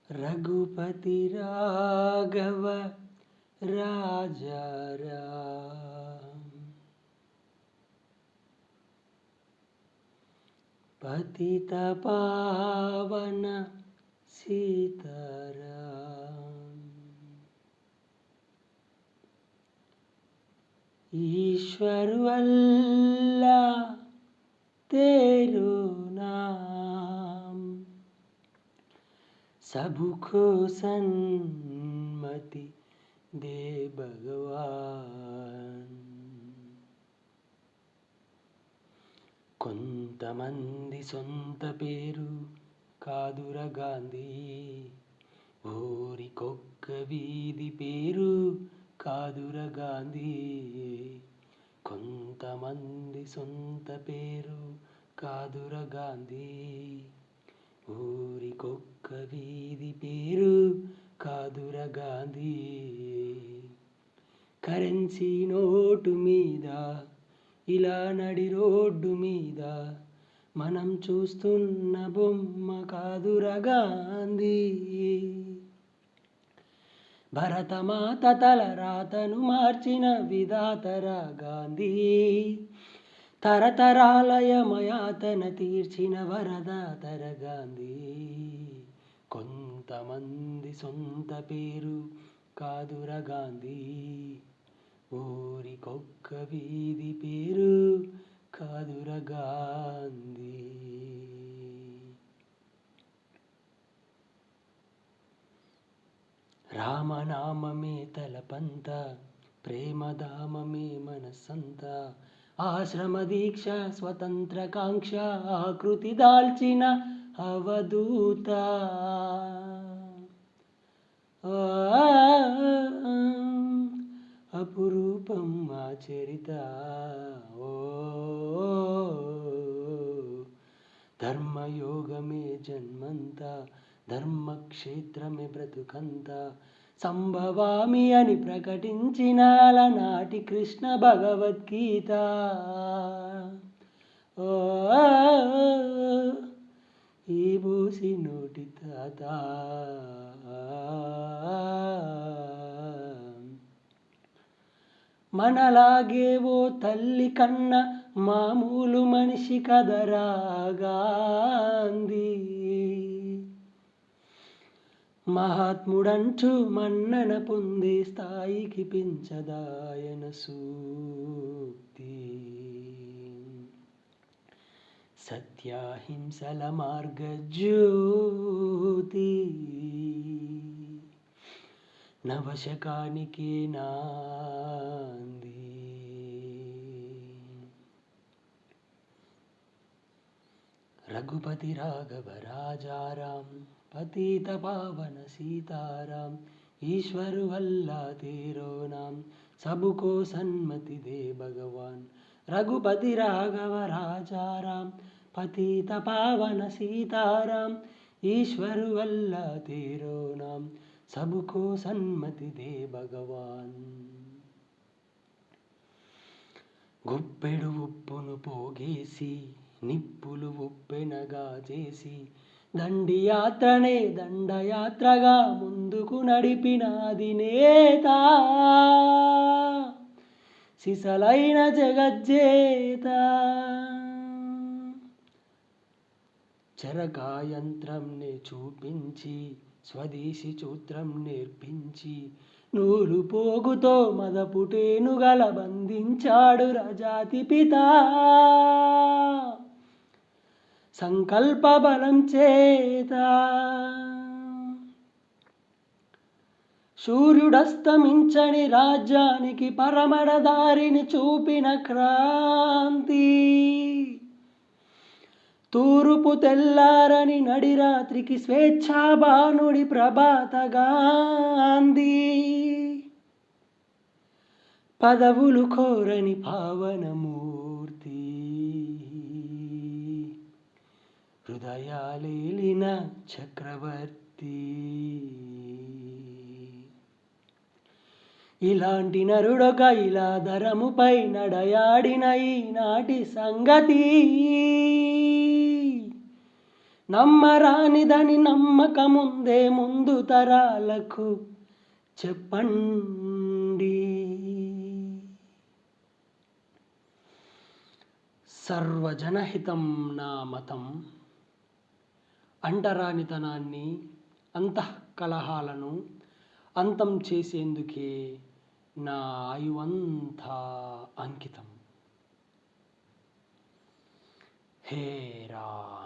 రఘుపతి రాఘవ రాజారాం పతిత పావన సీతారాం ईश्वर अल्लाह तेरो नाम सबको सन्मति दे भगवान కొంతమంది సొంత పేరు కాదుర గాంధీ ఊరికొక్క వీధి పేరు కాదుర గాంధీ కొంతమంది సొంత పేరు కాదుర గాంధీ ఊరికొక్క వీధి పేరు కాదుర గాంధీ కరెన్సీ నోటు మీద ఇలా నడి రోడ్డు మీద మనం చూస్తున్న బొమ్మ కాదుర గాంధీ భరతమాత తల రాతను మార్చిన విధాతరా గాంధీ తరతరాలయ మయాతన తీర్చిన వరదాతర గాంధీ కొంతమంది సొంత పేరు కాదుర గాంధీ ఊరికొక్క వీధి పేరు కాదుర గాంధీ రామనామమే తలపంత ప్రేమధామమే మనసంత ఆశ్రమ దీక్ష స్వతంత్ర కాంక్ష ఆకృతి దాల్చిన అవధూత అపురూపం ఆచరిత ఓ ధర్మయోగమే జన్మంత ధర్మక్షేత్రమే బ్రతుకంత సంభవామి అని ప్రకటించిన అలనాటి కృష్ణ భగవద్గీత ఓ ఈ బూసి నోటి తాత మనలాగే ఓ తల్లి కన్న మామూలు మనిషి కదరా గాంధీ మహాత్ముడంటూ మన్నన పొందే స్థాయికి పెంచదాయన సూక్తి సత్యాహింసల మార్గజ్యోతి నవశకానికి నాంది రఘుపతి రాఘవ రాజారాం पतित पावन सीताराम ईश्वर अल्लाह तेरो नाम सबको सन्मति दे भगवान रघुपति राघव राजा राम पतित पावन सीताराम ईश्वर अल्लाह तेरो नाम सबको सन्मति दे भगवान గుప్పెడు ఉప్పును పోగేసి నిప్పులు ఉప్పెనగా చేసి దండియాత్రనే దండయాత్రగా ముందుకు నడిపినాది నేత సిసలైన జగజ్జేత చరకాయంత్రంని చూపించి స్వదేశీ సూత్రం నేర్పించి నూలు పోగుతో మదపుటేనుగల బంధించాడు రజాతి పిత సంకల్ప బలం చేత సూర్యుడస్తమించని రాజ్యానికి పరమడ దారిని చూపిన క్రాంతి తూర్పు తెల్లారని నడిరాత్రికి స్వేచ్ఛాభానుడి ప్రభాత గాంధీ పదవులు కోరని పావనమూర్తి హృదయాలేలిన చక్రవర్తి ఇలాంటి నరుడొక ఇలా ధరముపై నడయాడిన ఈనాటి సంగతి నమ్మరానిదని నమ్మకముందే ముందు తరాలకు చెప్పండి. సర్వజనహితం నా మతం. అంటరానితనాన్ని, అంతఃకలహాలను అంతం చేసేందుకే నా ఆయువంతా అంకితం. హే రామ్.